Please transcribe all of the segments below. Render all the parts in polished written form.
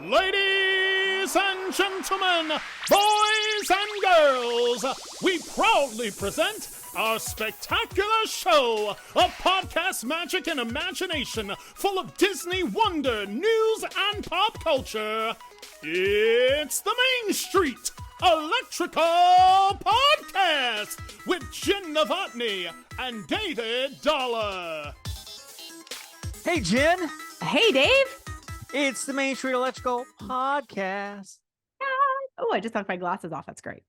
Ladies and gentlemen, boys and girls, we proudly present our spectacular show of podcast magic and imagination full of Disney wonder, news, and pop culture. It's the Main Street Electrical Podcast with Jenn Dave and David Dollar. Hey, Jen. Hey, Dave. It's the Main Street Electrical Podcast. Oh, I just knocked my glasses off. That's great.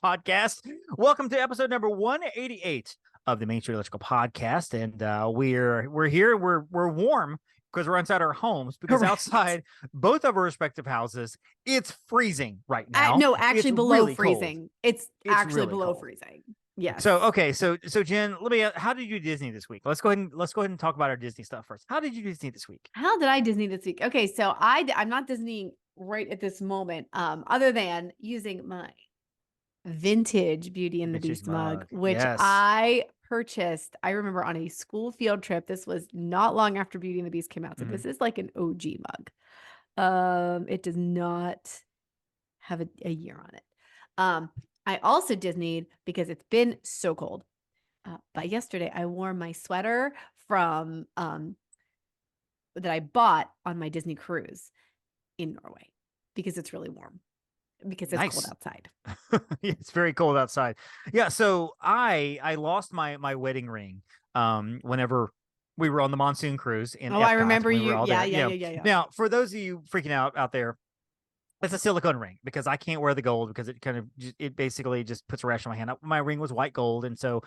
Podcast. Welcome to episode number 188 of the Main Street Electrical Podcast. And we're here. We're warm because we're inside our homes, because Correct. outside both of our respective houses, it's freezing right now. No, actually It's below really freezing. cold. It's actually really below cold. freezing. Yes. So Jen, let me. How did you do Disney this week? Let's go ahead and talk about our Disney stuff first. How did you do Disney this week? How did I Disney this week? Okay, so I'm not Disneying right at this moment, other than using my vintage Beauty and the Vintage Beast mug, mug. which Yes. I purchased. I remember on a school field trip. This was not long after Beauty and the Beast came out, so this is like an OG mug. It does not have a year on it. I also Disneyed because it's been so cold. But yesterday I wore my sweater from that I bought on my Disney cruise in Norway because it's really warm, because it's cold Nice. outside. It's very cold outside. Yeah, so I lost my wedding ring whenever we were on the monsoon cruise in Oh, I Epcot. remember We were you. all Yeah, there. yeah, You yeah, know. yeah. Now, for those of you freaking out there, it's a silicone ring because I can't wear the gold because it basically just puts a rash on my hand. My ring was white gold, and so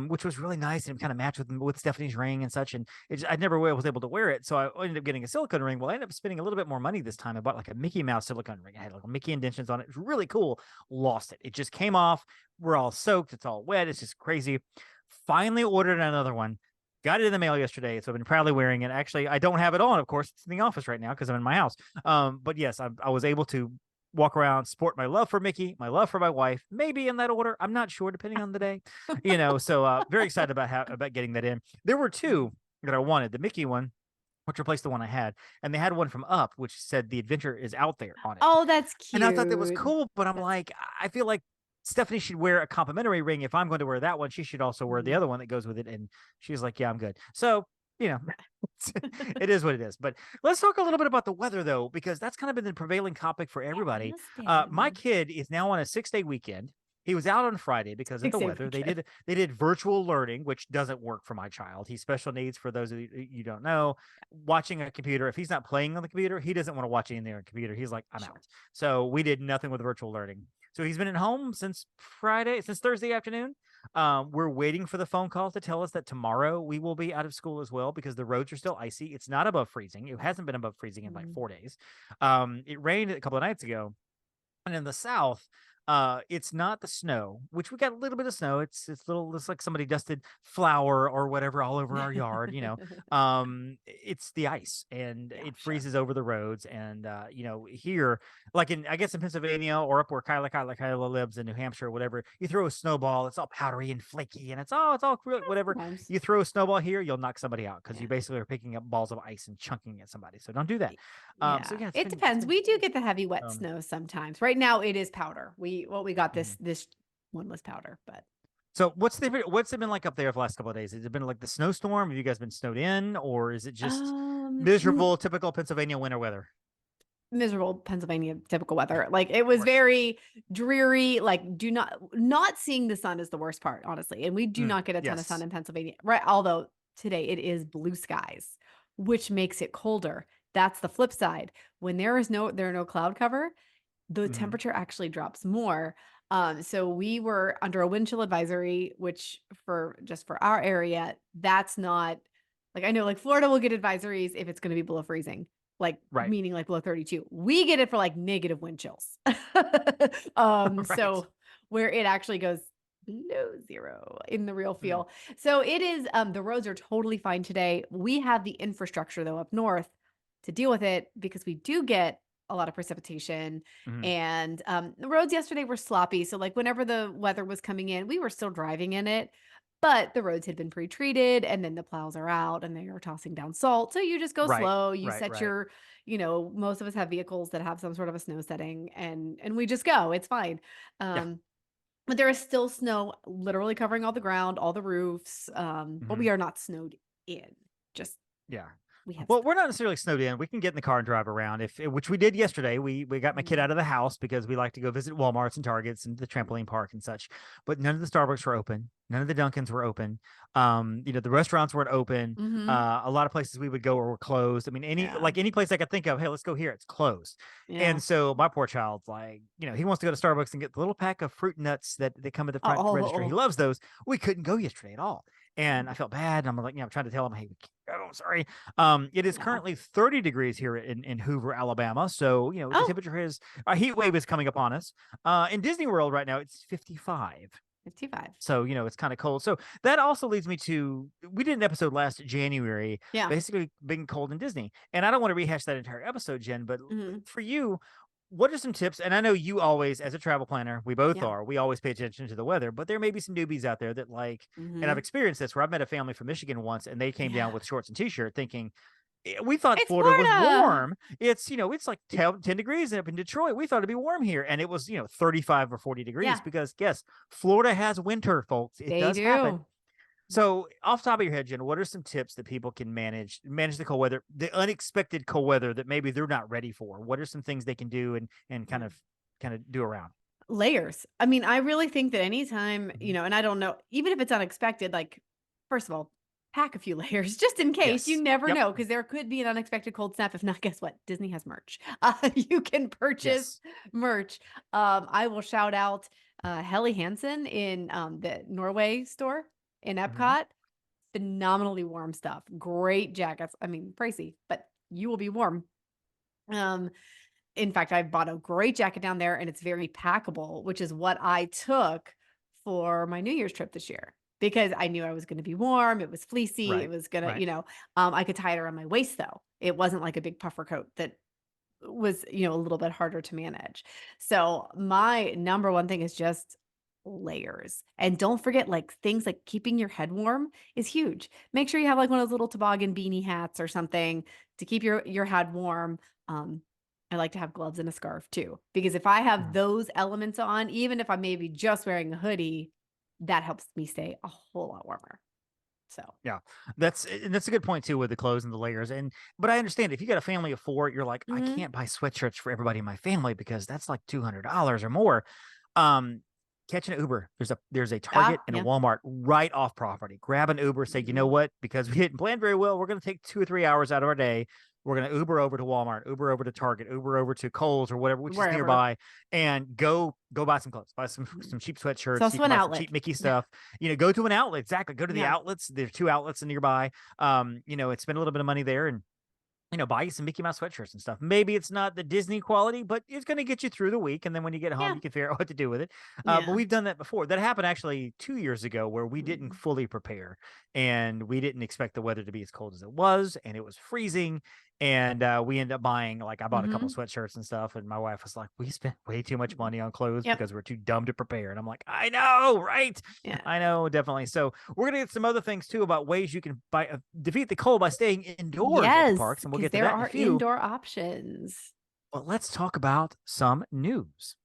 which was really nice and kind of matched with Stephanie's ring and such. And I never was able to wear it, so I ended up getting a silicone ring. Well, I ended up spending a little bit more money this time. I bought like a Mickey Mouse silicone ring. It had like Mickey indentions on it. It was really cool. Lost it. It just came off. We're all soaked. It's all wet. It's just crazy. Finally ordered another one. Got it in the mail yesterday, so I've been proudly wearing it. Actually, I don't have it on, of course. It's in the office right now because I'm in my house. But yes, I was able to walk around, sport my love for Mickey, my love for my wife, maybe in that order. I'm not sure, depending on the day. So very excited about getting that in. There were two that I wanted. The Mickey one, which replaced the one I had, and they had one from Up, which said the adventure is out there on it. Oh, that's cute. And I thought that was cool, but I'm like, I feel like Stephanie should wear a complimentary ring. If I'm going to wear that one, she should also wear the other one that goes with it. And she's like, yeah, I'm good. So, it is what it is. But let's talk a little bit about the weather, though, because that's kind of been the prevailing topic for everybody. My kid is now on a 6-day weekend. He was out on Friday because of the 6-day weather. weekend. They did virtual learning, which doesn't work for my child. He's special needs, for those of you don't know. Watching a computer, if he's not playing on the computer, he doesn't want to watch anything on the computer. He's like, I'm out. So we did nothing with virtual learning. So he's been at home since Thursday afternoon. We're waiting for the phone call to tell us that tomorrow we will be out of school as well, because the roads are still icy. It's not above freezing. It hasn't been above freezing in like 4 days. It rained a couple of nights ago. And in the South, it's not the snow, which we got a little bit of snow. It's like somebody dusted flour or whatever all over our yard, it's the ice, and it freezes over the roads. And, here, like in Pennsylvania, or up where Kyla lives in New Hampshire or whatever, you throw a snowball, it's all powdery and flaky, and it's all whatever. Sometimes. You throw a snowball here, you'll knock somebody out because you basically are picking up balls of ice and chunking at somebody. So don't do that. It depends. We do get the heavy wet snow sometimes. Right now it is powder. We got this one was powder, but so what's it been like up there for the last couple of days? Has it been like the snowstorm? Have you guys been snowed in, or is it just miserable, typical Pennsylvania winter weather? Miserable Pennsylvania typical weather. Like, it was very dreary. Like, not seeing the sun is the worst part, honestly. And we do not get a ton of sun in Pennsylvania, right? Although today it is blue skies, which makes it colder. That's the flip side. When there are no cloud cover, the temperature actually drops more. So we were under a wind chill advisory, which for our area, that's not like, I know like Florida will get advisories if it's going to be below freezing, like meaning like below 32. We get it for like negative wind chills. So where it actually goes below zero in the real feel. So it is, the roads are totally fine today. We have the infrastructure though up north to deal with it, because we do get a lot of precipitation, and the roads yesterday were sloppy. So like whenever the weather was coming in, we were still driving in it. but the roads had been pre-treated, and then the plows are out and they are tossing down salt. So you just go Right. slow. You Right. set Right. your, most of us have vehicles that have some sort of a snow setting, and we just go. It's fine. Yeah. But there is still snow literally covering all the ground, all the roofs. But Mhm. we are not snowed in. Just Yeah. we have Well, we're not necessarily snowed in. We can get in the car and drive around, which we did yesterday. We got my kid out of the house because we like to go visit Walmarts and Targets and the trampoline park and such. But none of the Starbucks were open. None of the Dunkins were open. The restaurants weren't open. Mhm. A lot of places we would go were closed. I mean, Yeah. any place I could think of, hey, let's go here. It's closed. Yeah. And so my poor child's like, he wants to go to Starbucks and get the little pack of fruit nuts that they come at the front register. He Oh. loves those. We couldn't go yesterday at all. And I felt bad. And I'm like, I'm trying to tell him, hey, we can't go. Sorry. It is Yeah. currently 30 degrees here in Hoover, Alabama. So, the Oh. temperature is a heat wave is coming upon us. In Disney World right now, it's 55. 55. So, it's kind of cold. So that also leads me to, we did an episode last January, Yeah. basically being cold in Disney. And I don't want to rehash that entire episode, Jen, but Mhm. for you, what are some tips? And I know you always, as a travel planner, we both Yeah. are, we always pay attention to the weather, but there may be some newbies out there that and I've Mhm. experienced this where I've met a family from Michigan once and they came down Yeah. with shorts and t-shirt thinking, we thought It's Florida was Florida. warm. It's like 10 degrees up in Detroit. We thought it'd be warm here. And it was, 35 or 40 degrees Yeah. because guess Florida has winter, folks. It They does happen. do. So off the top of your head, Jen, what are some tips that people can manage the cold weather, the unexpected cold weather that maybe they're not ready for? What are some things they can do and kind of do around? Layers. I mean, I really think that anytime, Mhm. and I don't know, even if it's unexpected, like, first of all, pack a few layers just in case. You Yes. never Yep. know, because there could be an unexpected cold snap. If not, guess what? Disney has merch. You can purchase Yes. merch. I will shout out Helly Hansen in the Norway store in Mhm. Epcot. Phenomenally warm stuff. Great jackets. I mean, pricey, but you will be warm. Um, in fact, I bought a great jacket down there and it's very packable, which is what I took for my New Year's trip this year because I knew I was going to be warm. It was fleecy. It Right. was going to, Right. I could tie it around my waist though. It wasn't like a big puffer coat that was, a little bit harder to manage. So my number one thing is just layers. And don't forget like things like keeping your head warm is huge. Make sure you have like one of those little toboggan beanie hats or something to keep your head warm. Um I like to have gloves and a scarf too because if I have Mhm. those elements on, even if I'm maybe just wearing a hoodie, that helps me stay a whole lot warmer. So, Yeah, that's a good point too with the clothes and the layers. But I understand if you got a family of four, you're like, I mhm. can't buy sweatshirts for everybody in my family because that's like $200 or more. Um, Catch an Uber. There's a Target and a Yeah. Walmart right off property. Grab an Uber. Say, you know Mhm. what? Because we didn't plan very well, we're going to take 2 or 3 hours out of our day. We're going to Uber over to Walmart, Uber over to Target, Uber over to Kohl's or whatever, which is Wherever. nearby, and go buy some clothes, buy some Mhm. some cheap It's sweatshirts. You also can an buy some outlet. cheap Mickey stuff. Go to an outlet. Exactly. Go to the Yeah. outlets. There's 2 outlets nearby. And spend a little bit of money there and buy you some Mickey Mouse sweatshirts and stuff. Maybe it's not the Disney quality, but it's going to get you through the week. And then when you get home, Yeah. you can figure out what to do with it. But Yeah. we've done that before. That happened actually 2 years ago where we didn't Mhm. fully prepare and we didn't expect the weather to be as cold as it was. And it was freezing. And we ended up buying, I bought a couple of Mhm. sweatshirts and stuff. And my wife was like, we spent way too much money on clothes Yep. because we're too dumb to prepare. And I'm like, I know, right? Yeah. I know, definitely. So we're going to get some other things too about ways you can defeat the cold by staying indoors at the Yes, parks. And we'll because get to there that in a are few. indoor options. But let's talk about some news.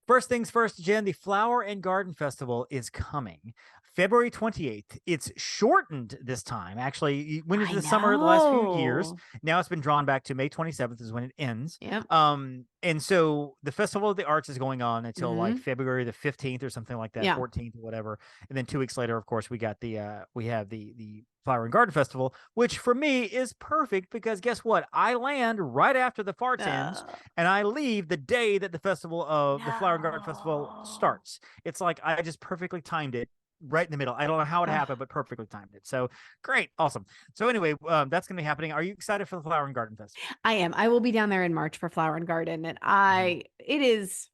First things first, Jen, the Flower and Garden Festival is coming February 28th. It's shortened this time. Actually, it went into I the summer the last few years. know. Now it's been drawn back to May 27th is when it ends. Yep. And so the Festival of the Arts is going on until like Mhm. February the 15th or something like that, Yeah. 14th or whatever. And then 2 weeks later, of course, we have the Flower and Garden Festival, which for me is perfect because guess what? I land right after the farts ends Uh, and I leave the day that the Flower and Garden Festival no. starts. It's like I just perfectly timed it right in the middle. I don't know how it Ugh. happened, but perfectly timed it. So great, awesome. So anyway, that's going to be happening. Are you excited for the Flower and Garden Festival? I am. I will be down there in March for Flower and Garden, and Mhm. it is.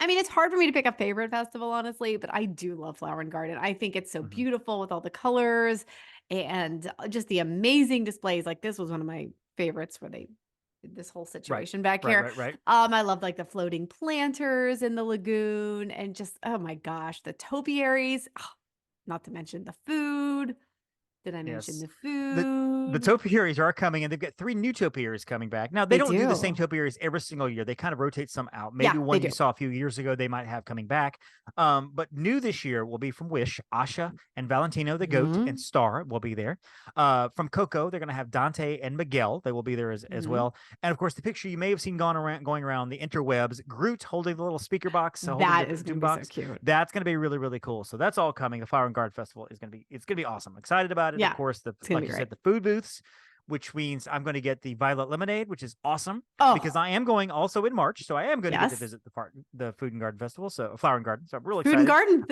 I mean, it's hard for me to pick a favorite festival, honestly, but I do love Flower and Garden. I think it's so Mhm. beautiful with all the colors and just the amazing displays. Like this was one of my favorites where they this whole situation back here. Right. I loved like the floating planters in the lagoon and just, oh my gosh, the topiaries, not to mention the food. Did I mention the food? The topiaries are coming, and they've got 3 new topiaries coming back. Now, they don't do the same topiaries every single year. They kind of rotate some out. Maybe one you saw a few years ago, they might have coming back. But new this year will be from Wish, Asha and Valentino the goat and Star will be there. From Coco, they're going to have Dante and Miguel. They will be there as well. And of course, the picture you may have seen going around the interwebs, Groot holding the little speaker box. That is going to be so cute. That's going to be really, really cool. So that's all coming. The Flower and Garden Festival is going to be awesome. Excited about it. Yeah, of course, like you said, the food booths, which means I'm going to get the Violet Lemonade, which is awesome because I am going also in March. So I am going to get to visit the Food and Garden Festival. So Flower and Garden. So I'm really excited. Food and Garden.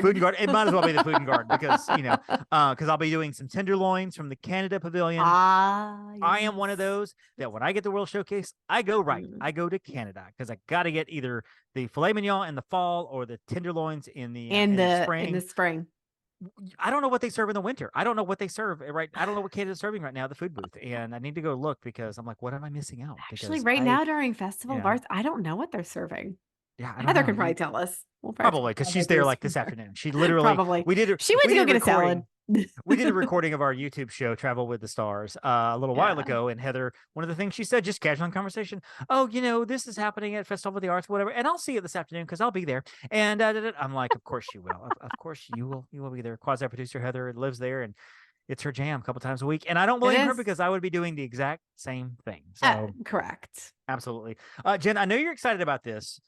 Food and Garden. It might as well be the Food and Garden because, because I'll be doing some tenderloins from the Canada Pavilion. Yes. I am one of those that when I get the World Showcase, I go right. I go to Canada because I got to get either the filet mignon in the fall or the tenderloins in the spring. I don't know what they serve in the winter. I don't know what they serve. Right. I don't know what Canada's serving right now at the food booth. And I need to go look because I'm like, what am I missing out? Actually, now during Festival of Arts, I don't know what they're serving. Yeah. Heather can probably tell us. Probably because she's there like this afternoon. She literally probably. She went to go get a salad. We did a recording of our YouTube show, Travel with the Stars, a little while ago. And Heather, one of the things she said, just casual conversation. Oh, this is happening at Festival of the Arts, whatever. And I'll see it this afternoon because I'll be there. And I'm like, of course you will. Of course you will. You will be there. Quasi producer Heather lives there and it's her jam a couple times a week. And I don't blame her because I would be doing the exact same thing. So correct. Absolutely. Jen, I know you're excited about this.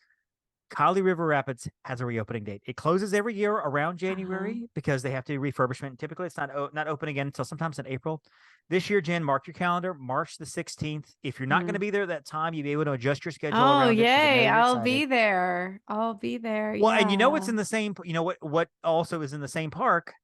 Kali River Rapids has a reopening date. It closes every year around January because they have to do refurbishment. Typically, it's not open again until sometimes in April. This year, Jen, mark your calendar, March the 16th. If you're not going to be there that time, you'll be able to adjust your schedule around it. Yay. I'll be there. Well, and it's in the same, what also is in the same park?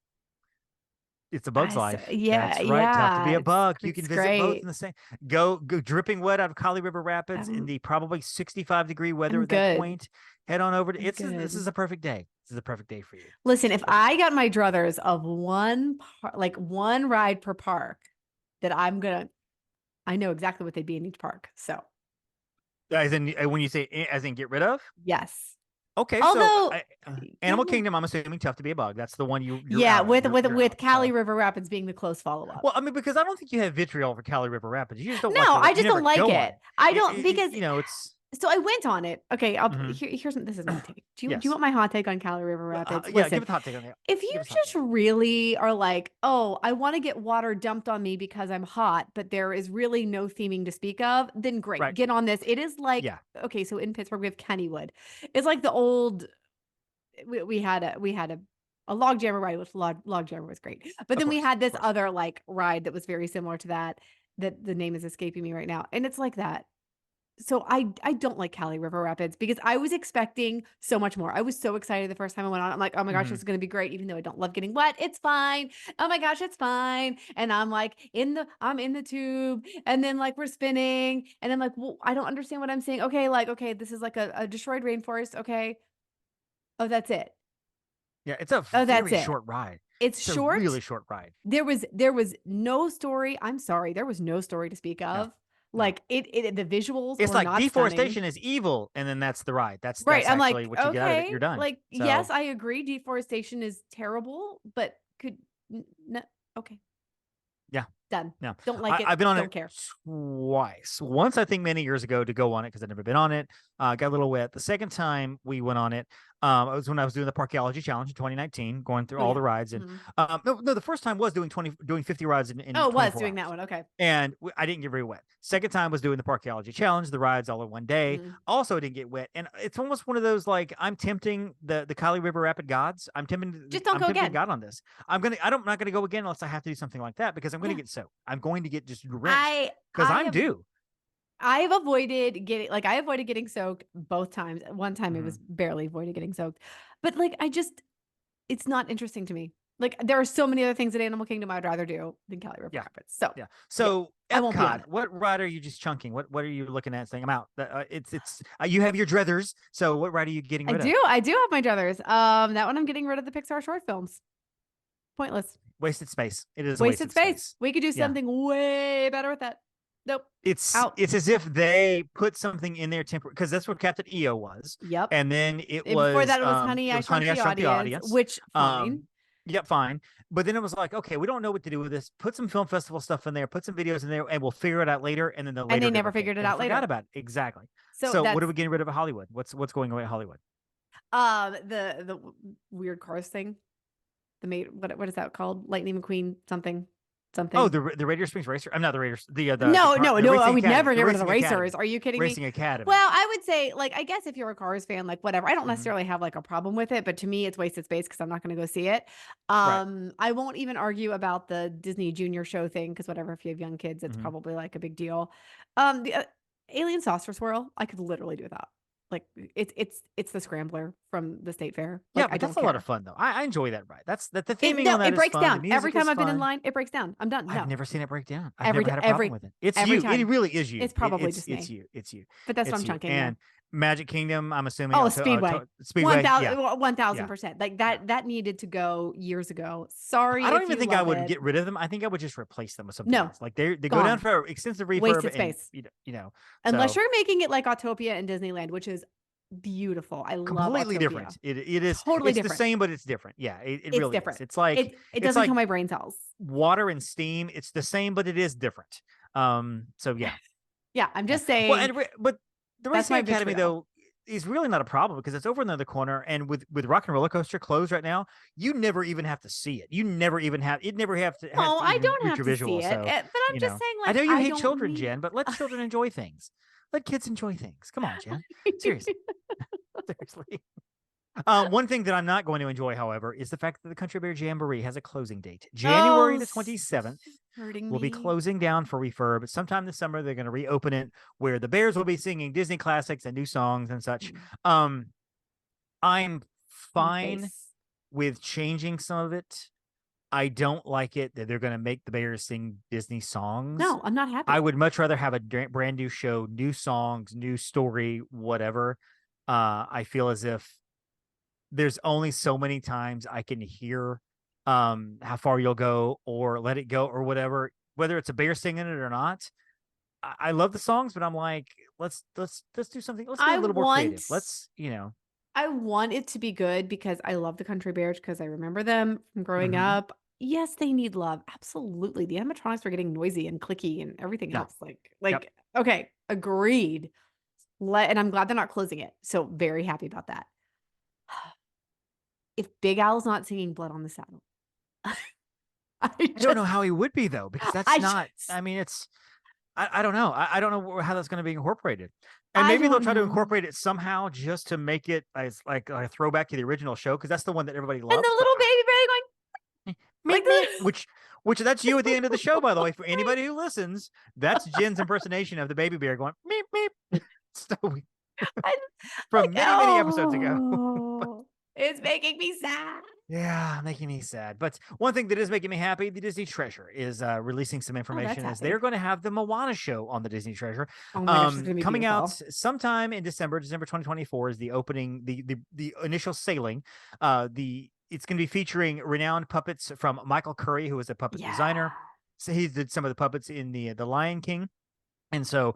It's a Bug's Life. Yeah, that's right. Tough to be a bug. You can visit great. both in the same. Go dripping wet out of Kali River Rapids in the probably 65-degree weather at that point. Head on over to this is a perfect day. This is a perfect day for you. Listen, if I got my druthers of one ride per park, that I know exactly what they'd be in each park. So, as in when you say as in get rid of? Yes. Okay, although Animal Kingdom, I'm assuming Tough to Be a Bug. That's the one you're with Kali River Rapids being the close follow up. Well, I mean, because I don't think you have vitriol for Kali River Rapids. You just don't. I just don't like it. I don't because it's. So I went on it. Okay, here's this is my take. Do you want my hot take on Kali River Rapids? Yeah, give it a hot take on that. If you just really are like, oh, I want to get water dumped on me because I'm hot, but there is really no theming to speak of, then great, get on this. It is like, okay, so in Pittsburgh we have Kennywood. It's like the old. We had a log jammer ride, which log jammer was great, but then we had this other like ride that was very similar to that. That the name is escaping me right now, and it's like that. So I don't like Kali River Rapids because I was expecting so much more. I was so excited the first time I went on. I'm like, oh my gosh, this is going to be great. Even though I don't love getting wet, it's fine. Oh my gosh, it's fine. And I'm like I'm in the tube and then like we're spinning and I'm like, well, I don't understand what I'm saying. Okay, this is like a destroyed rainforest. Okay. Oh, that's it. Yeah. It's a very short ride. It's short. A really short ride. There was no story. I'm sorry. There was no story to speak of. No. Like the visuals. It's like not deforestation stunning. Is evil, and then that's the ride. That's right. I'm actually like, what you get out of it. You're done. Like, yes, I agree. Deforestation is terrible, but okay. Yeah. Done. No. Don't like it. I've been on don't it care. Twice. Once, I think many years ago to go on it because I'd never been on it. Got a little wet. The second time we went on it, it was when I was doing the Parkeology Challenge in 2019, going through all the rides. And no, the first time was doing 50 rides in it was doing that one. Okay. And I didn't get very wet. Second time was doing the Parkeology Challenge, the rides all in one day. Also didn't get wet. And it's almost one of those, like, I'm tempting the Kali River Rapid gods. I'm tempting just don't go again. God on this. I'm not gonna go again unless I have to do something like that because I'm gonna get soaked. I'm going to get just drenched because I'm due. I avoided getting soaked both times. One time it was barely avoided getting soaked, but like, it's not interesting to me. Like, there are so many other things at Animal Kingdom I'd rather do than Kali River Rapids. So I won't be on it. What ride are you just chunking? What are you looking at saying I'm out? You have your druthers. So what ride are you getting rid of? I do have my druthers. That one I'm getting rid of the Pixar short films. Pointless. Wasted space. It is wasted space. We could do something way better with that. Nope. It's Out. it's as if they put something in there temporary, because that's what Captain EO was. Yep. And then And before that, it was Honey, I Shrunk the Audience, which fine. Yep, fine. But then it was like, okay, we don't know what to do with this. Put some film festival stuff in there, put some videos in there, and we'll figure it out later. And then and they never figured it out later. Forgot about it. Exactly. So what are we getting rid of at Hollywood? What's going away at Hollywood? The weird cars thing. What is that called? Lightning McQueen something. Oh, the Radiator Springs Racer. I'm not the Raiders. No. I would never get rid of the racers. Are you kidding me? Racing Academy. Well, I would say, like, I guess if you're a Cars fan, like, whatever. I don't necessarily have like a problem with it, but to me, it's wasted space because I'm not going to go see it. Right. I won't even argue about the Disney Junior show thing because whatever, if you have young kids, it's probably like a big deal. The Alien Saucer Swirl, I could literally do that. Like it's the Scrambler from the State Fair. Like, but that's a lot of fun though. I enjoy that ride. That's the theming on that it breaks is down. fun. Every time I've been in line, it breaks down. I'm done. I've never seen it break down. I've never had a problem with it. It's every you. Time. It really is you. It's probably it's just me. It's you. But that's what I'm chunking. And Magic Kingdom, I'm assuming. Oh, Speedway. Speedway. 1000%. Like that needed to go years ago. Sorry. I don't even think I would get rid of them. I think I would just replace them with something else. Like they go down for extensive refurb. Wasted space. You know. Unless you're making it like Autopia and Disneyland, which is beautiful. I love completely Autopia. Different. It is totally it's different. the same, but it's different. Yeah, it really different. is. It's like it doesn't kill my brain cells. Water and steam. It's the same, but it is different. So yeah. Yeah, I'm just saying. Well, but the Racing Academy though is really not a problem because it's over in the other corner, and with Rock and Roller Coaster closed right now, you never even have to see it. You never even have to. No, I don't have to see it. So, but I'm just saying, like, I know you hate children, Jen, but let children enjoy things. Let kids enjoy things. Come on, Jen. Seriously. Seriously. One thing that I'm not going to enjoy, however, is the fact that the Country Bear Jamboree has a closing date. January the 27th will be closing down for refurb. Sometime this summer, they're going to reopen it where the Bears will be singing Disney classics and new songs and such. I'm fine with changing some of it. I don't like it that they're going to make the Bears sing Disney songs. No, I'm not happy. I would much rather have a brand new show, new songs, new story, whatever. I feel as if there's only so many times I can hear How Far You'll Go or Let It Go or whatever, whether it's a bear singing it or not. I love the songs, but I'm like, let's do something. Let's be a little more creative. Let's, I want it to be good because I love the Country Bears because I remember them from growing up. Yes, they need love. Absolutely. The animatronics are getting noisy and clicky and everything else. Okay, agreed. And I'm glad they're not closing it. So very happy about that. If Big Al's not singing Blood on the Saddle, I don't know how he would be though, because that's I mean, it's, I don't know. I don't know how that's going to be incorporated. And maybe they'll try to incorporate it somehow just to make it as like a throwback to the original show, because that's the one that everybody loves. And the little baby bear going like this. Which that's you at the end of the show, by the way. For anybody who listens, that's Jen's impersonation of the baby bear going meep meep. So from many episodes ago. It's making me sad. Yeah, making me sad. But one thing that is making me happy, the Disney Treasure is releasing some information as they're going to have the Moana show on the Disney Treasure. Oh my gosh, it's gonna be coming beautiful. out sometime in December 2024 is the opening, the initial sailing. It's going to be featuring renowned puppets from Michael Curry, who is a puppet designer. So he did some of the puppets in the Lion King. And so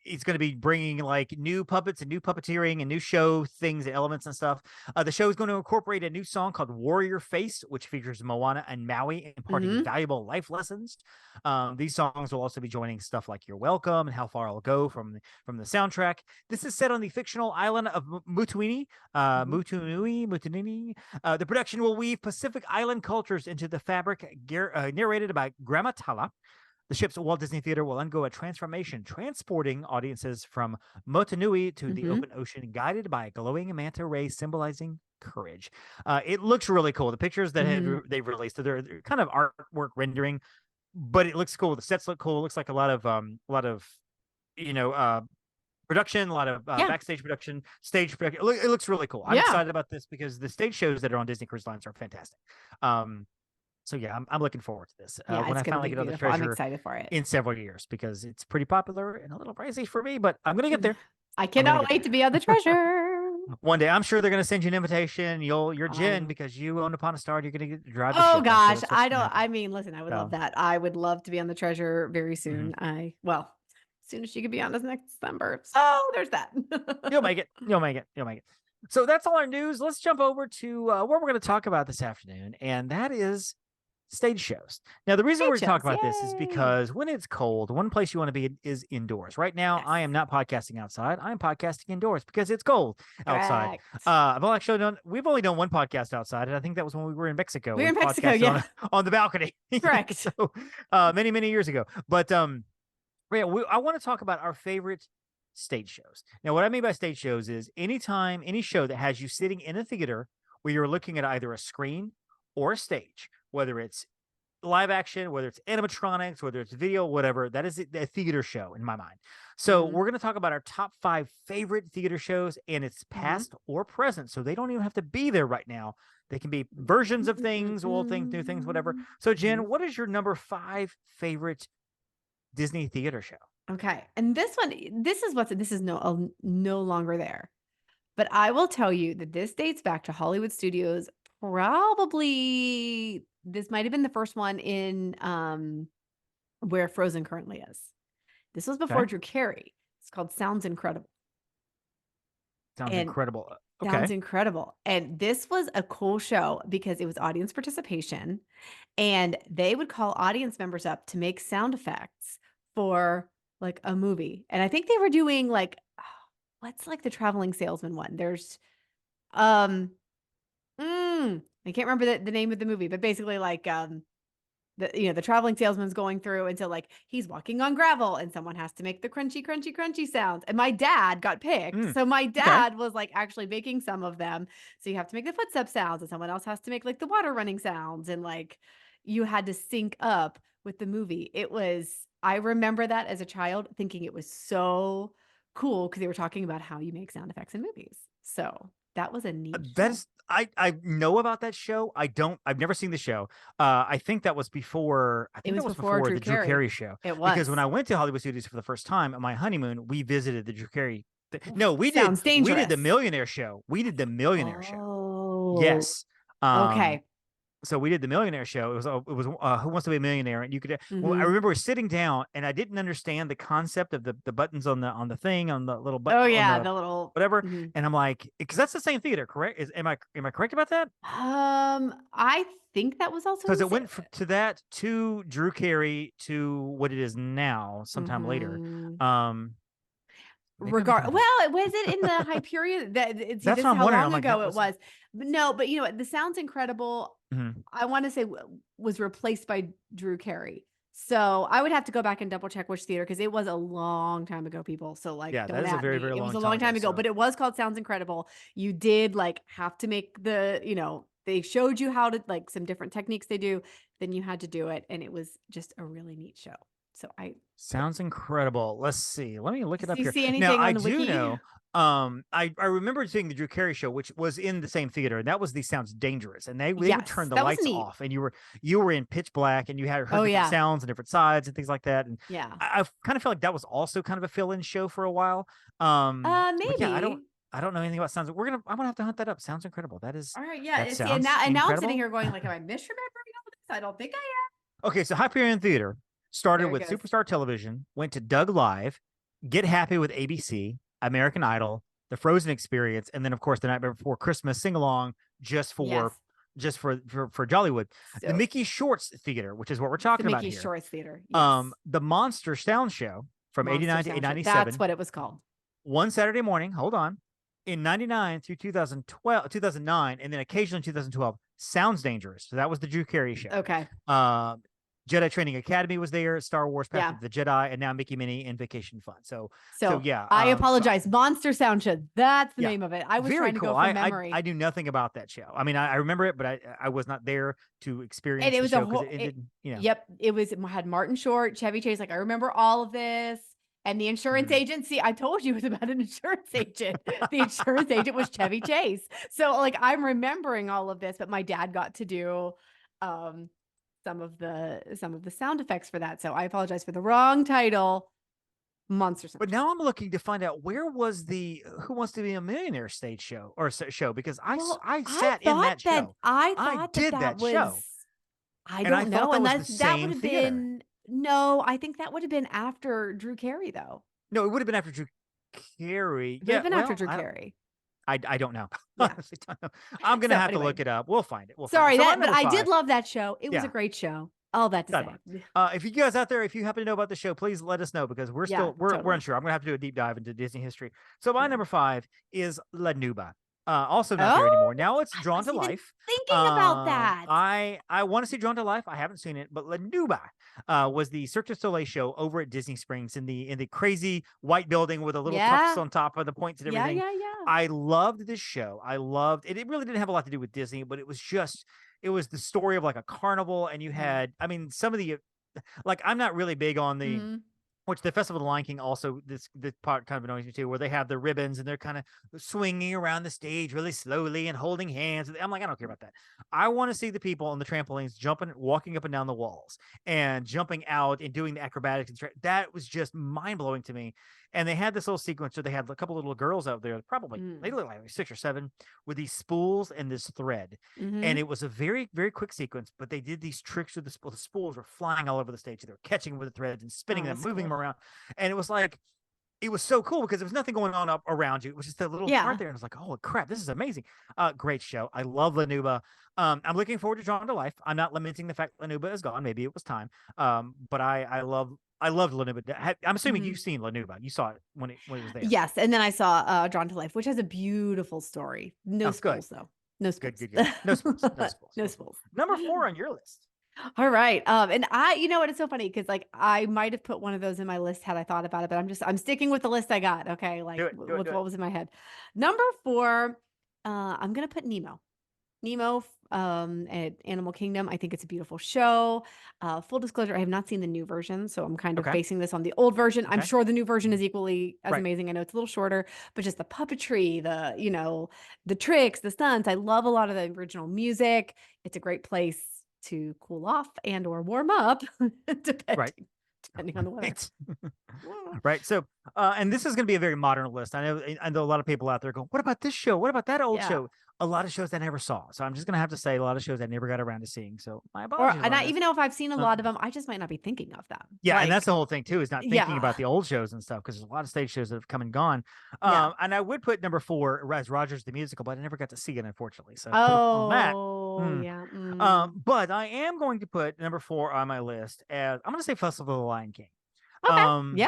it's going to be bringing like new puppets and new puppeteering and new show things and elements and stuff. The show is going to incorporate a new song called Warrior Face, which features Moana and Maui imparting valuable life lessons. These songs will also be joining stuff like You're Welcome and How Far I'll Go from the soundtrack. This is set on the fictional island of Mutunui. The production will weave Pacific Island cultures into the fabric, narrated by Grandma Tala. The ship's Walt Disney Theater will undergo a transformation, transporting audiences from Motunui to the open ocean, guided by a glowing manta ray symbolizing courage. It looks really cool. The pictures that they've released, they're kind of artwork rendering, but it looks cool. The sets look cool. It looks like a lot of production, a lot of backstage production, stage production. It looks really cool. I'm excited about this because the stage shows that are on Disney Cruise Lines are fantastic. So yeah, I'm looking forward to this. When I finally get on the Treasure, I'm excited for it in several years because it's pretty popular and a little pricey for me, but I'm gonna get there. I cannot wait to be on the Treasure. One day, I'm sure they're going to send you an invitation. You're Jen Um, because you own Upon a Star. You're going to get to drive the oh ship. I'm sure gosh, that's what's I going to don't. happen. I mean, listen, I would love So, that. I would love to be on the Treasure very mhm. soon. As soon as she could be on us next December. So there's that. You'll make it. You'll make it. You'll make it. So that's all our news. Let's jump over to what we're going to talk about this afternoon, and that is stage shows. Now, the reason Stage we're talking shows, about this is yay. because when it's cold, one place you want to be is indoors. Right now, Yes, I am not podcasting outside. I'm podcasting indoors because it's cold outside. correct. We've only done one podcast outside, and I think that was when we were in Mexico. We were We in Mexico, podcasted yeah, on the balcony. correct. So many years ago. But yeah, I want to talk about our favorite stage shows. Now, what I mean by stage shows is anytime, any show that has you sitting in a theater where you're looking at either a screen or a stage, whether it's live action, whether it's animatronics, whether it's video, whatever, that is a theater show in my mind. So Mhm, we're going to talk about our top 5 favorite theater shows, and it's mhm. past or present. So they don't even have to be there right now. They can be versions of things, old things, new things, whatever. So Mhm. Jen, what is your number 5 favorite Disney theater show? Okay, and this is no longer there. But I will tell you that this dates back to Hollywood Studios. Probably this might have been the first one in where Frozen currently is. This was before Okay. Drew Carey. It's called Sounds Incredible. Sounds And incredible. Sounds Okay. incredible. And this was a cool show because it was audience participation and they would call audience members up to make sound effects for like a movie. And I think they were doing like what's like the traveling salesman one? There's um I can't remember the name of the movie, but basically like the traveling salesman's going through and so like he's walking on gravel and someone has to make the crunchy crunchy crunchy sounds and my dad got picked, Mm, so my okay. dad was like actually making some of them, so you have to make the footstep sounds and someone else has to make like the water running sounds and like you had to sync up with the movie. I remember that as a child thinking it was so cool because they were talking about how you make sound effects in movies, so that was a neat That show. is, I know about that show. I've never seen the show. I think that was before. I It think that was was before before Drew the Drew Carey. Carey show. It Because when was. I went to Hollywood Studios for the first time on my honeymoon, we visited the Drew Carey. No, Sounds we did the dangerous. Millionaire show. We did the Millionaire show. Oh, Yes. Um, okay. so we did the Millionaire show. It was Who Wants to Be a Millionaire, and you could. Well, I Mhm. remember sitting down, and I didn't understand the concept of the buttons on the thing on the little Oh, button on yeah, the the little whatever, mhm. and I'm like, because that's the same theater, correct? Am I correct about that? I think that was also in Because the it same went to that to Drew Carey to what it is now, sometime later. Mhm. Um, maybe I'm thinking of Was it in the Hyperion? See, that's this what is I'm how wondering. I'm long like, that ago it was. was. But no, but you know what? The Sounds Incredible, Mhm. I want to say was replaced by Drew Carey. So I would have to go back and double check which theater because it was a long time ago, people. So like, Yeah, that don't is a at very me. very It was long a time long ago. time ago, So but it was called Sounds Incredible. You did like have to make they showed you how to like some different techniques they do. Then you had to do it, and it was just a really neat show. So sounds incredible. Let's see. Let me look it up you here. see Now anything I on the do wiki? know. I remember seeing the Drew Carey show, which was in the same theater, and that was the Sounds Dangerous, and they would turn Yes, the that was lights neat. off, and you were in pitch black, and you had heard Oh different yeah, sounds and different sides and things like that. And yeah. I kind of felt like that was also kind of a fill-in show for a while. But yeah, Maybe. I don't know anything about sounds. I'm gonna have to hunt that up. Sounds incredible. All right, yeah. That See, and sounds now I'm sitting incredible. here going like, am I misremembering all this? I don't think I am. Okay, so Hyperion Theater started There it with goes. Superstar Television, went to Doug Live, Get Happy with ABC, American Idol, The Frozen Experience, and then of course the night before Christmas sing along just for Yes. Jollywood. The So Mickey Shorts Theater, which is what we're the talking about Mickey here. Shorts Theater. Yes. The Monster Sound Show from Monster 89 to Sound Show. That's 97, what it was called. one Saturday morning, hold on, in 99 through 2009, and then occasionally in 2012, Sounds Dangerous. So that was the Drew Carey show. Okay. Jedi Training Academy was there, Star Wars Path Yeah. of the Jedi, and now Mickey Minnie and Vacation Fun. So yeah. I apologize. Monster Sound Show. That's the Yeah, name of it. I was very trying to cool. go from memory. I knew nothing about that show. I mean, I remember it, but I was not there to experience And it the was show a because whole it didn't, Yep. It had Martin Short, Chevy Chase. Like I remember all of this. And the insurance Mhm. agency, I told you it was about an insurance agent. The insurance agent was Chevy Chase. So like I'm remembering all of this, but my dad got to do some of the sound effects for that. So I apologize for the wrong title. Monster But Central. now I'm looking to find out where was the Who Wants to Be a Millionaire stage show or show, because I sat in that show. I I thought did that that show. was, I And I don't thought know. that was Unless the that would same have theater. been, no, I think that would have been after Drew Carey, though. No, it would have been after Drew Carey. It would have been after well, Drew Carey. I don't know. Yeah. Honestly, don't know. I'm gonna So, have to anyway. look it up. We'll find it. Sorry, So my but number I did 5, love that show. It was a Yeah. great show. All that to Got say. if you guys out there, if you happen to know about the show, please let us know, because we're Yeah, we're totally. unsure. I'm gonna have to do a deep dive into Disney history. So my Yeah. number 5 is La Nuba. Also not there anymore. Now it's Drawn to Life. Thinking about that. I want to see Drawn to Life. I haven't seen it, but La Nuba was the Cirque du Soleil show over at Disney Springs in the crazy white building with a little tufts on top of the points and everything. Yeah. I loved this show. I loved it. It really didn't have a lot to do with Disney, but it was the story of like a carnival, and you had, I mean, some of the, like, I'm not really big on the, which the Festival of the Lion King also, this part kind of annoys me too, where they have the ribbons and they're kind of swinging around the stage really slowly and holding hands. I'm like, I don't care about that. I want to see the people on the trampolines jumping, walking up and down the walls and jumping out and doing the acrobatics. That was just mind blowing to me. And they had this little sequence where they had a couple of little girls out there, probably they look like 6 or 7, with these spools and this thread. And it was a very, very quick sequence, but they did these tricks with the spools. The spools were flying all over the stage. They were catching with the threads and spinning them, moving them around. And it was like, it was so cool because there was nothing going on up around you. It was just a little part there. And I was like, oh crap, this is amazing. Great show. I love La Nuba. I'm looking forward to Drawn to Life. I'm not lamenting the fact La Nuba is gone. Maybe it was time. But I loved La Nuba. I'm assuming you've seen La Nuba. You saw it when it was there. Yes, and then I saw Drawn to Life, which has a beautiful story. No spools, though. No spools. Good. No spools. No spools. No spools. Number 4 on your list. All right. And you know what? It's so funny because like I might have put one of those in my list had I thought about it, but I'm sticking with the list I got. Okay. Like with what was in my head. Number 4, I'm going to put Nemo. Nemo at Animal Kingdom. I think it's a beautiful show. Full disclosure, I have not seen the new version, so I'm kind of basing this on the old version. I'm sure the new version is equally as amazing. I know it's a little shorter, but just the puppetry, the tricks, the stunts. I love a lot of the original music. It's a great place to cool off and or warm up, depending on the weather. Right. So, and this is going to be a very modern list. I know a lot of people out there go, what about this show? What about that old show? A lot of shows I never saw. So I'm just going to have to say a lot of shows I never got around to seeing. So my apologies. And even though if I've seen a lot of them, I just might not be thinking of them. Yeah. And that's the whole thing too, is not thinking about the old shows and stuff, because there's a lot of stage shows that have come and gone. And I would put number 4 as Rogers the Musical, but I never got to see it, unfortunately. So but I am going to put number 4 on my list as, I'm going to say Festival of the Lion King. Okay.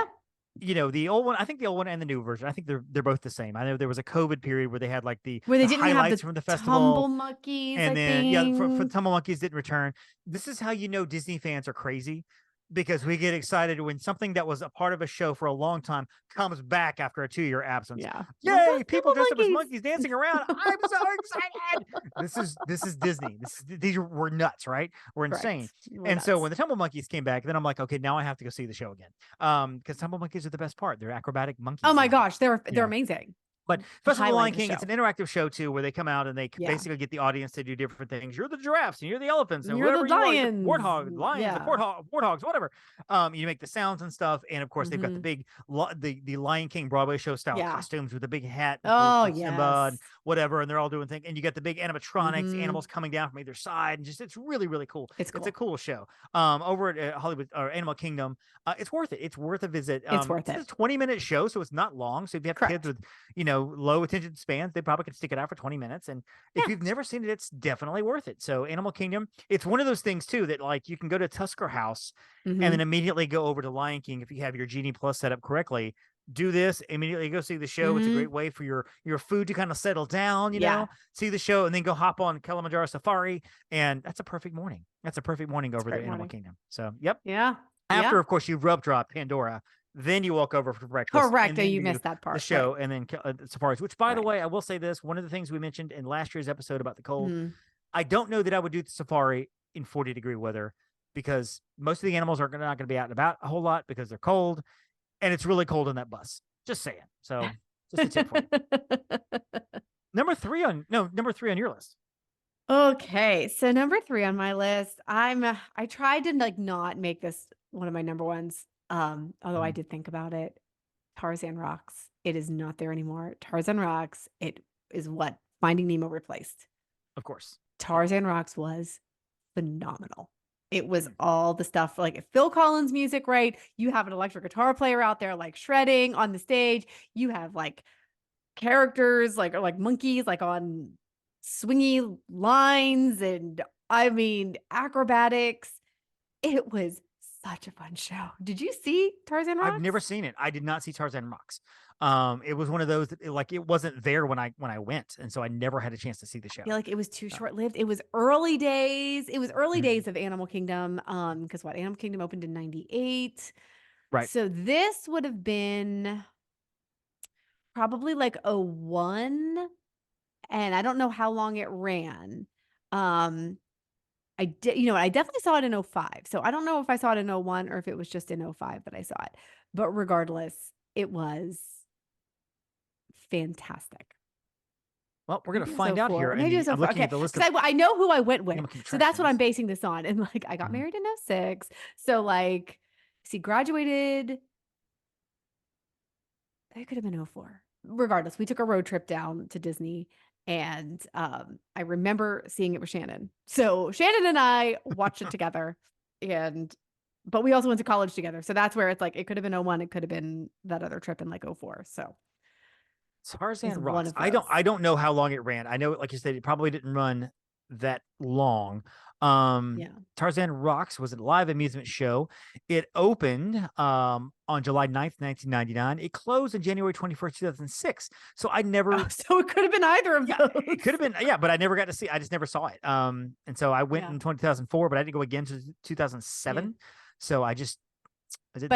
The old one, I think the old one and the new version, I think they're both the same. I know there was a COVID period where they had like where they didn't highlights have from the festival. Tumble Monkeys, and then for Tumble Monkeys didn't return. This is how you know Disney fans are crazy, because we get excited when something that was a part of a show for a long time comes back after a 2-year absence. Yay! People dressed up as monkeys dancing around. I'm so excited. This is Disney. These were nuts, right? We're insane. So when the Tumble Monkeys came back, then I'm like, okay, now I have to go see the show again. Because Tumble Monkeys are the best part. They're acrobatic monkeys. Oh my gosh, they're amazing. But Festival of the Lion King, it's an interactive show too, where they come out and they basically get the audience to do different things. You're the giraffes and you're the elephants and you're the lions, the warthogs, whatever. You make the sounds and stuff, and of course they've got the big the Lion King Broadway show style costumes with the big hat, Simba and whatever, and they're all doing things. And you got the big animatronics, animals coming down from either side, and just it's really, really cool. It's a cool show. Over at Hollywood or Animal Kingdom, it's worth it. It's worth a visit. It's worth it. It's a 20-minute show, so it's not long. So if you have kids with low attention spans, they probably could stick it out for 20 minutes. And if you've never seen it, it's definitely worth it. So Animal Kingdom, it's one of those things too that like you can go to Tusker House and then immediately go over to Lion King if you have your Genie Plus set up correctly. Do this, immediately go see the show. It's a great way for your food to kind of settle down, see the show, and then go hop on Kilimanjaro Safari. And that's a perfect morning. That's a perfect morning over there at Animal Kingdom. So, After, of course, you've rub dropped Pandora, then you walk over for breakfast. Correct. You missed that part. The show and then safaris, which, by the way, I will say this. One of the things we mentioned in last year's episode about the cold, I don't know that I would do the safari in 40-degree weather, because most of the animals are not going to be out and about a whole lot because they're cold, and it's really cold on that bus. Just saying. So just a tip for you. Number 3 on your list. Okay. So number 3 on my list, I tried to like not make this one of my number ones. Although I did think about it. Tarzan Rocks. It is not there anymore. Tarzan Rocks. It is what Finding Nemo replaced. Of course. Tarzan Rocks was phenomenal. It was all the stuff like Phil Collins music, right? You have an electric guitar player out there like shredding on the stage. You have like characters like monkeys like on swingy lines and I mean acrobatics. It was such a fun show. Did you see Tarzan Rocks? I've never seen it. I did not see Tarzan Rocks. It was one of those that it wasn't there when I went, and so I never had a chance to see the show. I feel like it was too short-lived. It was early days. It was early days of Animal Kingdom. Because Animal Kingdom opened in 98. Right. So this would have been probably like 01. And I don't know how long it ran. I definitely saw it in 05. So I don't know if I saw it in 01 or if it was just in 05 that I saw it. But regardless, it was fantastic. Well, we're going to find out here. Maybe it was I'm looking at the list. I know who I went with. So that's what I'm attractions. basing this on. And like, I got married in 06. So like, graduated. It could have been 04. Regardless, we took a road trip down to Disney. And I remember seeing it with Shannon. So Shannon and I watched it together. But we also went to college together. So that's where it's like, it could have been 01. It could have been that other trip in like 04. So Tarzan Rocks. I don't know how long it ran. I know, like you said, it probably didn't run that long. Tarzan Rocks was a live amusement show. It opened on July 9th, 1999. It closed on January 21st, 2006. So I never so it could have been either of those. It could have been, but I never got to see. I just never saw it. And so I went in 2004, but I didn't go again to 2007. So I didn't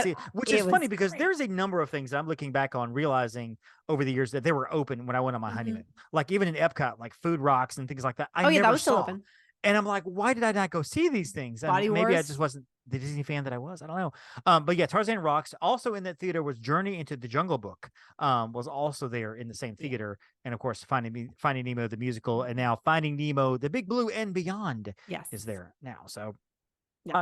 see it, which is funny because there's a number of things that I'm looking back on, realizing over the years that they were open when I went on my honeymoon. Like even in Epcot, like Food Rocks and things like that. I never that was saw. still open. And I'm like, why did I not go see these things? And maybe I just wasn't the Disney fan that I was. I don't know. But yeah, Tarzan Rocks. Also in that theater was Journey into the Jungle Book. Was also there in the same theater. And of course, Finding Nemo the musical, and now Finding Nemo the Big Blue and Beyond is there now. So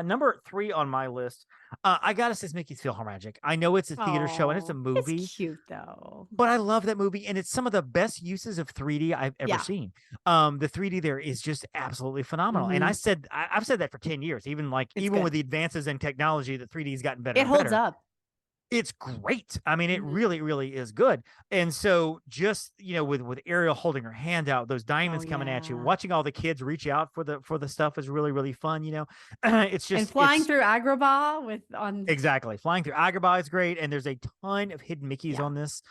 number 3 on my list, I gotta say, it's Mickey's PhilharMagic. I know it's a theater show and it's a movie. It's cute though, but I love that movie, and it's some of the best uses of 3D I've ever seen. The 3D there is just absolutely phenomenal, and I've said that for 10 years. Even with the advances in technology, the 3D has gotten better. It holds up. It's great. I mean, it really, really is good. And so just, with Ariel holding her hand out, those diamonds coming at you, watching all the kids reach out for the stuff is really, really fun. It's just, and flying through Agrabah exactly. Flying through Agrabah is great. And there's a ton of hidden Mickeys on this,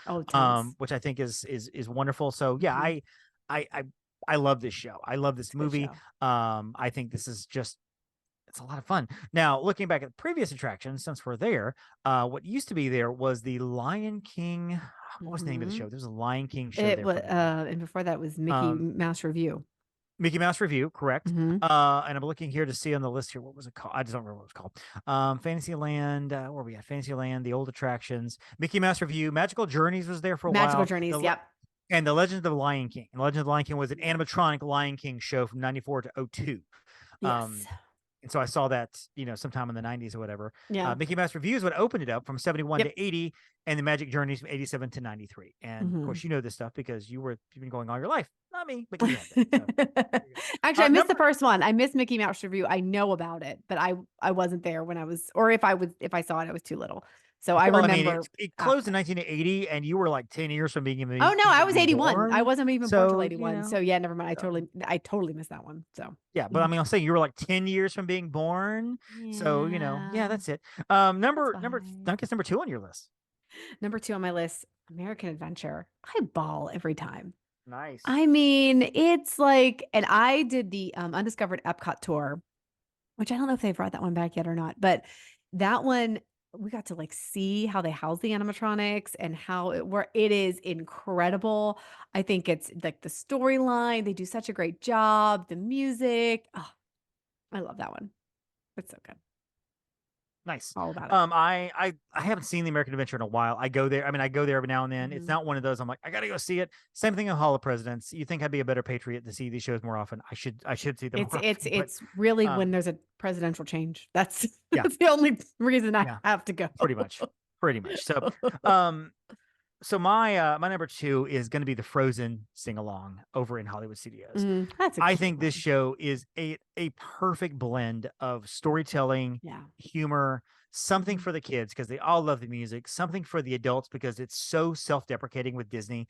which I think is wonderful. So I love this show. I love this movie. I think this is just, it's a lot of fun. Now, looking back at previous attractions, since we're there, what used to be there was the Lion King. What was the name of the show? There's a Lion King show. And before that was Mickey Mouse Review. Mickey Mouse Review, correct. And I'm looking here to see on the list here, what was it called? I just don't remember what it was called. Fantasyland, where are we at? Fantasyland, the old attractions, Mickey Mouse Review, Magical Journeys was there for a while. Magical Journeys, And the Legend of the Lion King. And Legend of the Lion King was an animatronic Lion King show from 94 to 02. Yes. And so I saw that, sometime in the 90s or whatever. Yeah. Mickey Mouse Review is what opened it up from 71 to 80, and the Magic Journeys from 87 to 93. And of course, you know this stuff because you've been going all your life. Not me, but you have it. Actually, I missed the first one. I missed Mickey Mouse Review. I know about it, but I wasn't there when I was, or if I saw it, I was too little. So I remember it closed in 1980, and you were like 10 years from being in the. Oh no, I was 81. I wasn't even born till 81. So yeah, never mind. I totally missed that one. So yeah, but I mean, I'll say you were like 10 years from being born. So that's it. Number 2 on your list. Number 2 on my list, American Adventure. I bawl every time. Nice. I mean, it's like, and I did the Undiscovered Epcot tour, which I don't know if they've brought that one back yet or not, but that one, we got to see how they house the animatronics and how it is incredible. I think it's like the storyline. They do such a great job. The music. Oh, I love that one. It's so good. Nice. All about it. I haven't seen the American Adventure in a while. I go there. I mean, I go there every now and then. It's not one of those I'm like, I gotta go see it. Same thing in Hall of Presidents. You think I'd be a better patriot to see these shows more often? I should see them. It's really when there's a presidential change. That's the only reason I have to go. Pretty much. Pretty much. Um, so my number 2 is going to be the Frozen sing along over in Hollywood Studios. That's a I cute think this one. show is a perfect blend of storytelling, Yeah. humor, something Mhm. for the kids because they all love the music, something for the adults because it's so self-deprecating with Disney,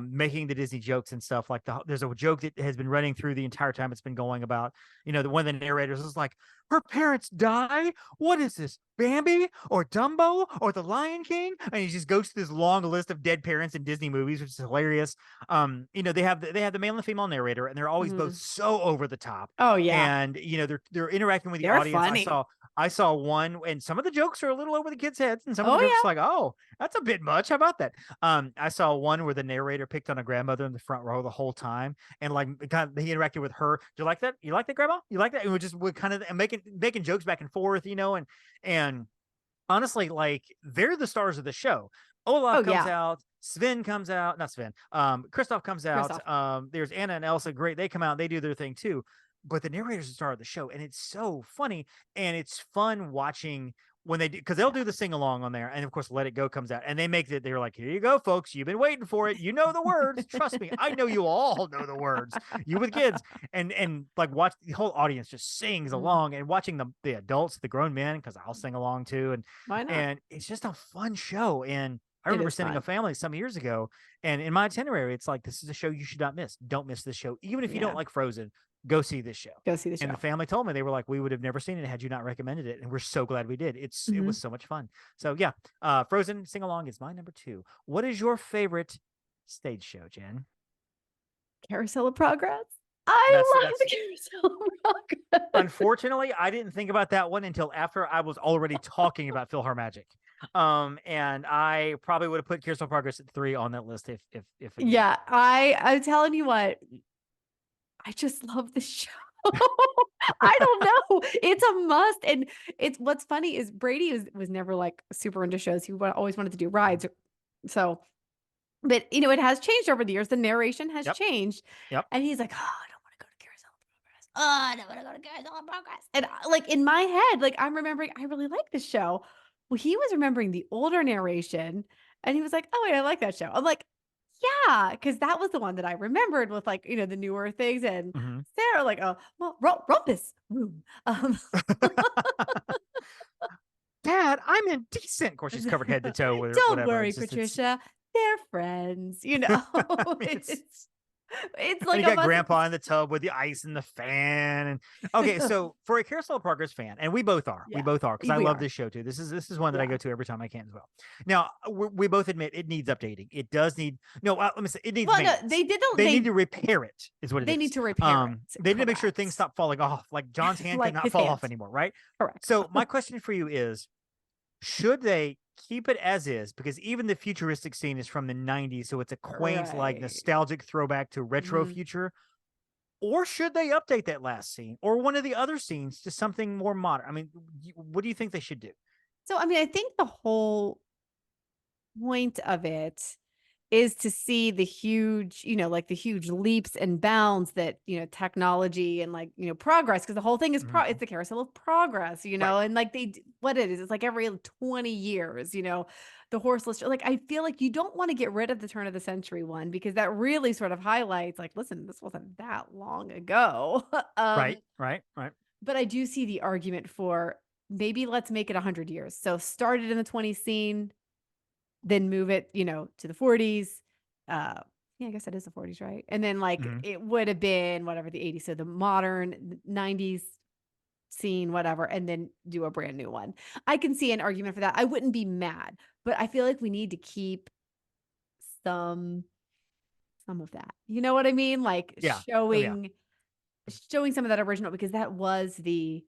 making the Disney jokes and stuff like there's a joke that has been running through the entire time it's been going about, the one of the narrators is like, her parents die. What is this, Bambi or Dumbo or the Lion King? And he just goes through this long list of dead parents in Disney movies, which is hilarious. They have the male and female narrator, and they're always both so over the top. Oh yeah. And they're interacting with the They're audience. funny. I saw one, and some of the jokes are a little over the kids' heads, and some of the Oh jokes yeah. like, oh, that's a bit much. How about that? I saw one where the narrator picked on a grandmother in the front row the whole time, and like he interacted with her. Do you like that? You like that, Grandma? You like that? And would kind of making jokes back and forth, and honestly, like they're the stars of the show. Olaf Oh comes yeah. out, Sven comes out, not Sven. Kristoff comes out. There's Anna and Elsa. Great, they come out, they do their thing too. But the narrator's the star of the show, and it's so funny, and it's fun watching when they do, because they'll do the sing along on there, and of course, Let It Go comes out, and they make it. They're like, "Here you go, folks. You've been waiting for it. You know the words. Trust me, I know you all know the words. You with kids, and like watch the whole audience just sings along, and watching the adults, the grown men, because I'll sing along too, Why not? and it's just a fun show. And I It remember is sending a fun. family some years ago, and in my itinerary, it's like, this is a show you should not miss. Don't miss this show, even if you don't like Frozen. Go see this show. Go see the And show. the family told me, they were like, we would have never seen it had you not recommended it, and we're so glad we did. It was so much fun. So yeah, Frozen sing along is my number 2. What is your favorite stage show, Jen? Carousel of Progress. I love the Carousel of Progress. Unfortunately, I didn't think about that one until after I was already talking about PhilharMagic. And I probably would have put Carousel of Progress at 3 on that list if yeah, I'm telling you what, I just love the show. I don't know. It's a must. And it's what's funny is Brady was never like super into shows. He always wanted to do rides. So, but it has changed over the years. The narration has changed. Yep. And he's like, oh, I don't want to go to Carousel of Progress. Oh, I don't want to go to Carousel of Progress. And like in my head, like I'm remembering, I really like this show. Well, he was remembering the older narration and he was like, oh, wait, I like that show. I'm like, yeah, because that was the one that I remembered with like, the newer things. And Sarah, like, oh, well, Rumpus Room. Dad, I'm indecent. Of course, she's covered head to toe with Don't whatever. worry, Patricia. They're friends, I mean, it's and like you got Grandpa in the tub with the ice and the fan. And okay, so for a Carousel of Progress fan, and we both are, because I love this show too. This is one that I go to every time I can as well. Now we both admit it needs updating. It does need let me say it needs. Well, no, they need to repair it. Is what it is. They need to repair it. They need to make sure things stop falling off. Like John's hand like cannot fall off anymore, right? Correct. So my question for you is, should they keep it as is? Because even the futuristic scene is from the 90s, so it's a quaint, like nostalgic throwback to retro future. Or should they update that last scene or one of the other scenes to something more modern? I mean, what do you think they should do? So, I mean, I think the whole point of it is to see the huge, like the huge leaps and bounds that, technology and like, progress, because the whole thing is it's the carousel of progress, and like what it is, it's like every 20 years, the horseless, like, I feel like you don't want to get rid of the turn of the century one because that really sort of highlights like, listen, this wasn't that long ago. Right. But I do see the argument for maybe let's make it 100 years. So started in the 20s scene, then move it, to the 40s. Yeah, I guess that is the 40s, right? And then like it would have been whatever the 80s, so the modern 90s scene, whatever, and then do a brand new one. I can see an argument for that. I wouldn't be mad, but I feel like we need to keep some of that. You know what I mean? Like showing some of that original, because that was the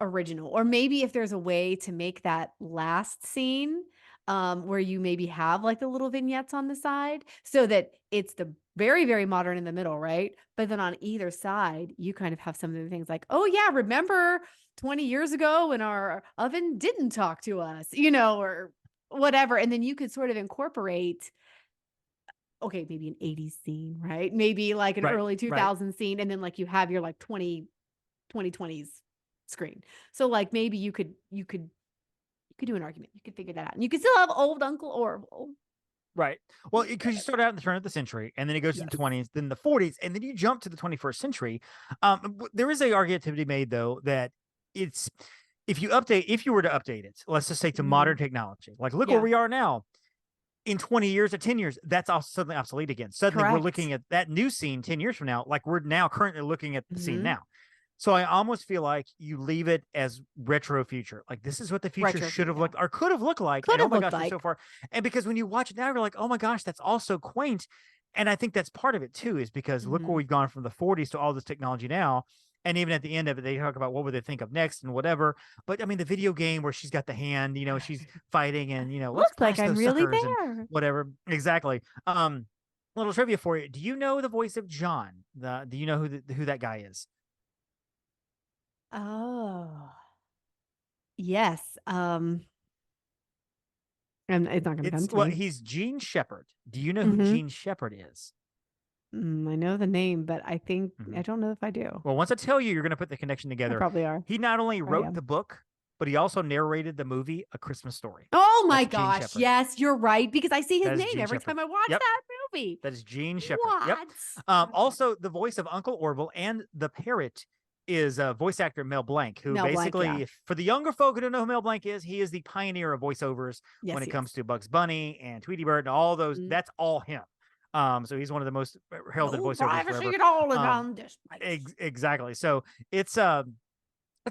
original. Or maybe if there's a way to make that last scene where you maybe have like the little vignettes on the side so that it's the very, very modern in the middle, right? But then on either side, you kind of have some of the things like, oh yeah, remember 20 years ago when our oven didn't talk to us, or whatever. And then you could sort of incorporate, okay, maybe an 80s scene, right? Maybe like an early 2000s scene. And then like you have your like 2020s screen. So like maybe you could could do an argument. You could figure that out. And you could still have old Uncle Orville. Right. Well, because you start out in the turn of the century, and then it goes to the 20s, then the 40s, and then you jump to the 21st century. There is a argument to be made, though, that it's if you were to update it, let's just say to modern technology, like look where we are now. In 20 years or 10 years, that's also suddenly obsolete again. Suddenly we're looking at that new scene 10 years from now, like we're now currently looking at the scene now. So I almost feel like you leave it as retro future. Like this is what the future should have looked or could have looked like. And oh my gosh, so far. And because when you watch it now, you're like, oh my gosh, that's all so quaint. And I think that's part of it too, is because look where we've gone from the 40s to all this technology now. And even at the end of it, they talk about what would they think of next and whatever. But I mean, the video game where she's got the hand, she's fighting and, looks like I'm really there. Whatever. Exactly. Little trivia for you. Do you know the voice of John? Do you know who that guy is? Oh, yes. And it's not going to come to me. He's Gene Shepherd. Do you know who Gene Shepherd is? I know the name, but I think I don't know if I do. Well, once I tell you, you're going to put the connection together. I probably are. He not only wrote the book, but he also narrated the movie A Christmas Story. Oh my gosh. Yes, you're right. Because I see his name every time I watch that movie. That is Gene Shepherd. Yep. Also, the voice of Uncle Orville and the parrot is voice actor Mel Blanc, who for the younger folk who don't know who Mel Blanc is, he is the pioneer of voiceovers when it comes to Bugs Bunny and Tweety Bird and all those. That's all him. So he's one of the most heralded voiceovers forever. Exactly. So it's a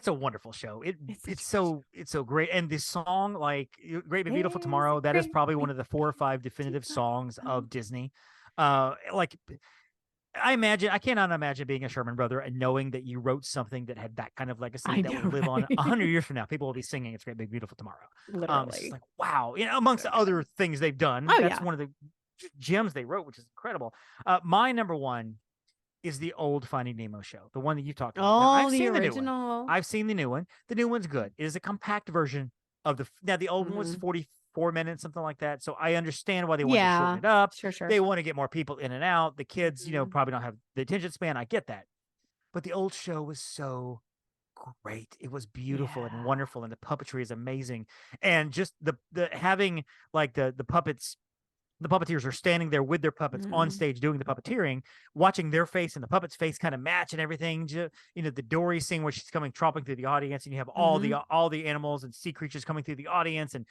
wonderful show. It's so great. And this song, like Great Big Beautiful Tomorrow, that is probably one of the 4 or 5 definitive songs of Disney. I cannot imagine being a Sherman brother and knowing that you wrote something that had that kind of legacy that will live on 100 years from now. People will be singing "It's Great Big Beautiful Tomorrow." Literally, it's like wow. Amongst other things they've done, that's one of the gems they wrote, which is incredible. My number one is the old Finding Nemo show, the one that you talked about. Oh, the original. I've seen the new one. The new one's good. It is a compact version of the old one was 44 minutes, something like that. So I understand why they want to shorten it up. Sure. They want to get more people in and out. The kids, probably don't have the attention span. I get that. But the old show was so great. It was beautiful and wonderful. And the puppetry is amazing. And just the having like the puppets, the puppeteers are standing there with their puppets on stage doing the puppeteering, watching their face and the puppet's face kind of match and everything. The Dory scene where she's coming tromping through the audience, and you have all the animals and sea creatures coming through the audience. And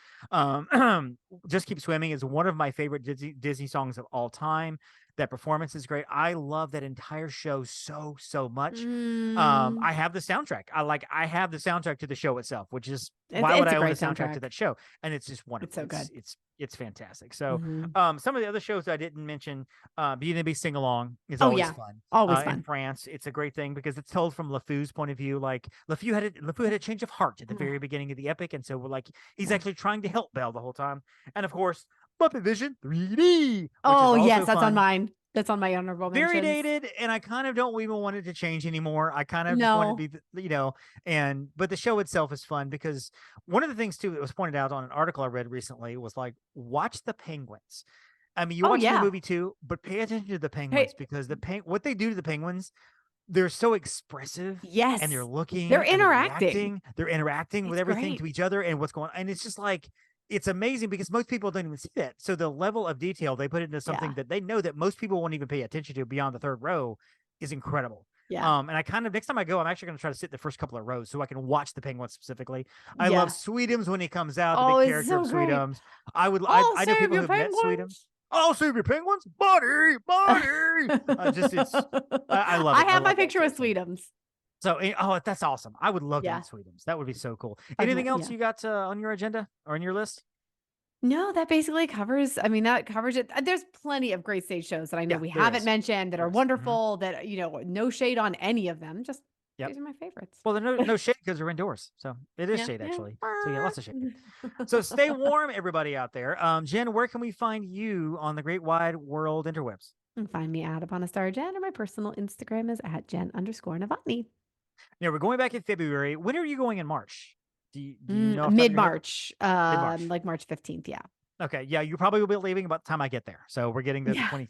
Just Keep Swimming is one of my favorite Disney songs of all time. That performance is great. I love that entire show so much. I have the soundtrack. I have the soundtrack to the show itself, which is why would I own the soundtrack to that show? And it's just wonderful. It's so good. It's fantastic. So some of the other shows I didn't mention, Beauty and the Beast Sing Along is always fun. Always fun. In France, it's a great thing because it's told from LeFou's point of view. Like LeFou had a change of heart at the very beginning of the epic, and so we're like he's actually trying to help Belle the whole time. And of course, Muppet Vision 3D. Oh yes, that's on mine. That's on my honorable mentions. Very dated, and I kind of don't even want it to change anymore. I kind of just want it to be, but the show itself is fun because one of the things too that was pointed out on an article I read recently was like, watch the penguins. I mean, you watch the movie too, but pay attention to the penguins because what they do to the penguins, they're so expressive. Yes. And they're looking. They're interacting. They're interacting with everything to each other and what's going on. And it's just like, it's amazing because most people don't even see that. So the level of detail they put into something that they know that most people won't even pay attention to beyond the third row is incredible. Yeah. And I kind of next time I go, I'm actually going to try to sit the first couple of rows so I can watch the penguins specifically. I love Sweetums when he comes out, the big character of Sweetums. I know people who've met Sweetums. Oh, save your penguins, buddy. I love it. I have my picture with Sweetums. So, that's awesome. I would love to eat Sweetums. That would be so cool. Anything else you got on your agenda or on your list? No, that basically covers it. There's plenty of great stage shows that I know we haven't mentioned that are wonderful, that, no shade on any of them. Just these are my favorites. Well, there's no shade because they're indoors. So it is shade, actually. So lots of shade. So stay warm, everybody out there. Jen, where can we find you on the great wide world interwebs? You can find me at Upon a Star Jen, or my personal Instagram is at Jen_Novotny. Now we're going back in February. When are you going in March? Do you know mid-March, like March 15th? Yeah. Okay. Yeah, you probably will be leaving about the time I get there. So we're getting the 20.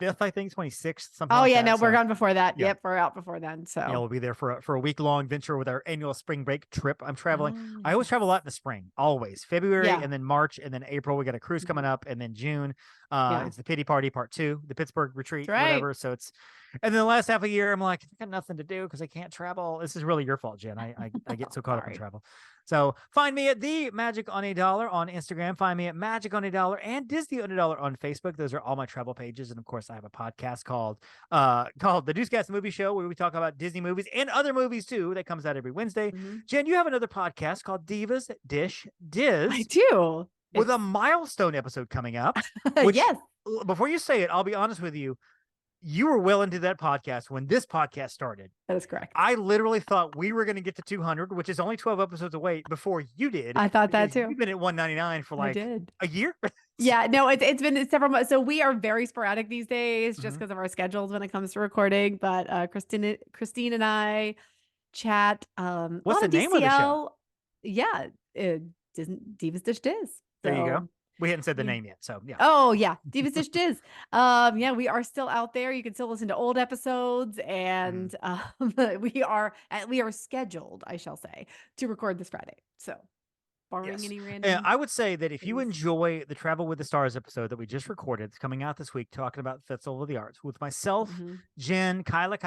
25th, I think, 26th, something Oh like yeah, that. no, we're gone before that. Yeah. Yep, we're out before then. So yeah, we'll be there for a week-long venture with our annual spring break trip. I'm traveling. Oh, I always travel a lot in the spring, always. February Yeah. and then March and then April. We got a cruise coming up, and then June. It's the Pity Party Part 2, the Pittsburgh retreat, That's right. whatever. So it's, and then the last half of the year, I'm like, I got nothing to do because I can't travel. This is really your fault, Jen. I get so caught up in Sorry. travel. So find me at the Magic on a Dollar on Instagram. Find me at Magic on a Dollar and Disney on a Dollar on Facebook. Those are all my travel pages. And of course, I have a podcast called the Newscast Movie Show, where we talk about Disney movies and other movies too. That comes out every Wednesday. Jen, you have another podcast called Divas Dish Diz. I do. With a milestone episode coming up. Which, yes. Before you say it, I'll be honest with you. You were well into that podcast when this podcast started. That is correct. I literally thought we were going to get to 200, which is only 12 episodes away, before you did. I thought that too. You've been at 199 for like a year. Yeah, no, it's been several months. So we are very sporadic these days just because of our schedules when it comes to recording. But Christine and I chat. What's the name of the show? Yeah, Divas Dish Diz. There you go. We hadn't said the name yet, so yeah. Oh yeah, Divas Dish Diz. Yeah, we are still out there. You can still listen to old episodes, and we are scheduled, I shall say, to record this Friday. So, barring any random. I would say that if you enjoy the Travel with the Stars episode that we just recorded, it's coming out this week, talking about Festival of the Arts with myself, Jen, Kyla,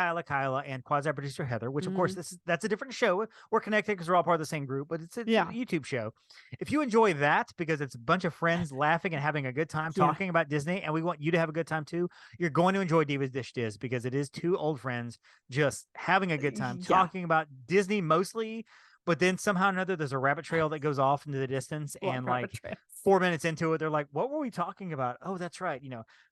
and quasi-producer Heather, which of course that's a different show. We're connected because we're all part of the same group, but it's a YouTube show. If you enjoy that, because it's a bunch of friends laughing and having a good time talking about Disney, and we want you to have a good time too, you're going to enjoy Divas Dish Diz, because it is two old friends just having a good time talking about Disney mostly. But then somehow or another, there's a rabbit trail that goes off into the distance. And like 4 minutes into it, they're like, what were we talking about? Oh, that's right.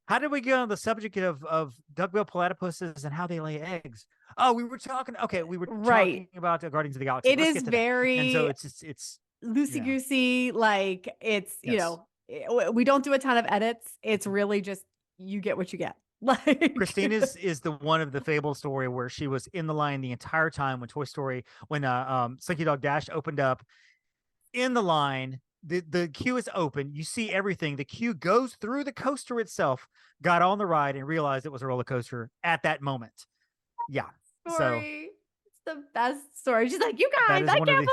How did we get on the subject of duckbill platypuses and how they lay eggs? Oh, we were talking talking about Guardians of the Galaxy. It is very, and so it's loosey-goosey. Like it's, we don't do a ton of edits. It's really just, you get what you get. Like Christine is the one of the Fable story where she was in the line the entire time when Slinky Dog Dash opened up in the line. The queue is open. You see everything. The queue goes through the coaster itself, got on the ride, and realized it was a roller coaster at that moment. Yeah. Story. It's the best story. She's like, you guys, I can't believe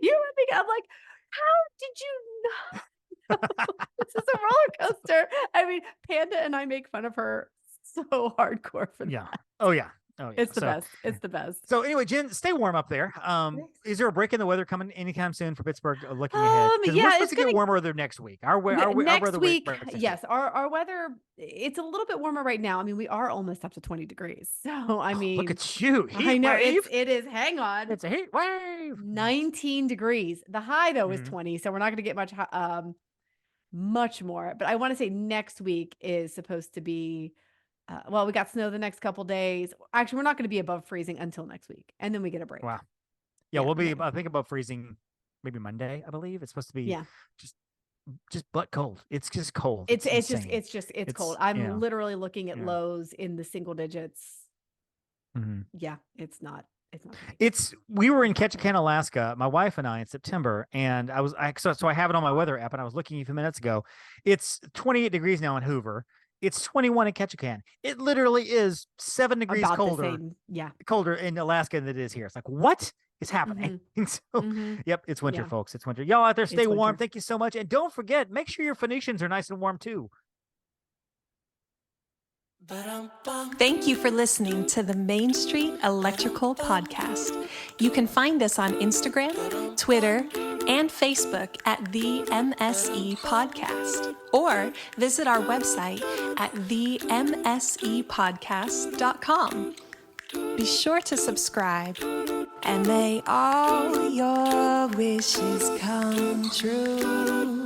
you were thinking. I'm like, how did you know? This is a roller coaster. I mean, Panda and I make fun of her so hardcore for that. Oh yeah. It's the best. It's the best. So anyway, Jen, stay warm up there. Is there a break in the weather coming anytime soon for Pittsburgh? Looking ahead, we're supposed to get warmer weather next week. Our next week, yes. Our weather, it's a little bit warmer right now. I mean, we are almost up to 20 degrees. So I mean, look at you. I know it is. Hang on, it's a heat wave. 19 degrees. The high though is 20. So we're not going to get much more. But I want to say next week is supposed to be. We got snow the next couple days. Actually, we're not going to be above freezing until next week, and then we get a break. Wow. Yeah, we'll be, I think, above freezing maybe Monday, I believe. It's supposed to be just butt cold. It's just cold. It's cold. I'm literally looking at lows in the single digits. Yeah, it's not. We were in Ketchikan, Alaska, my wife and I, in September, and so I have it on my weather app, and I was looking a few minutes ago. It's 28 degrees now in Hoover. It's 21 in Ketchikan. It literally is 7 degrees colder in Alaska than it is here. It's like, what is happening? Yep, it's winter, folks. It's winter. Y'all out there, stay warm. Thank you so much. And don't forget, make sure your Phoenicians are nice and warm too. Thank you for listening to the Main Street Electrical Podcast. You can find us on Instagram, Twitter, and Facebook at the MSE Podcast, or visit our website at themsepodcast.com. Be sure to subscribe, and may all your wishes come true.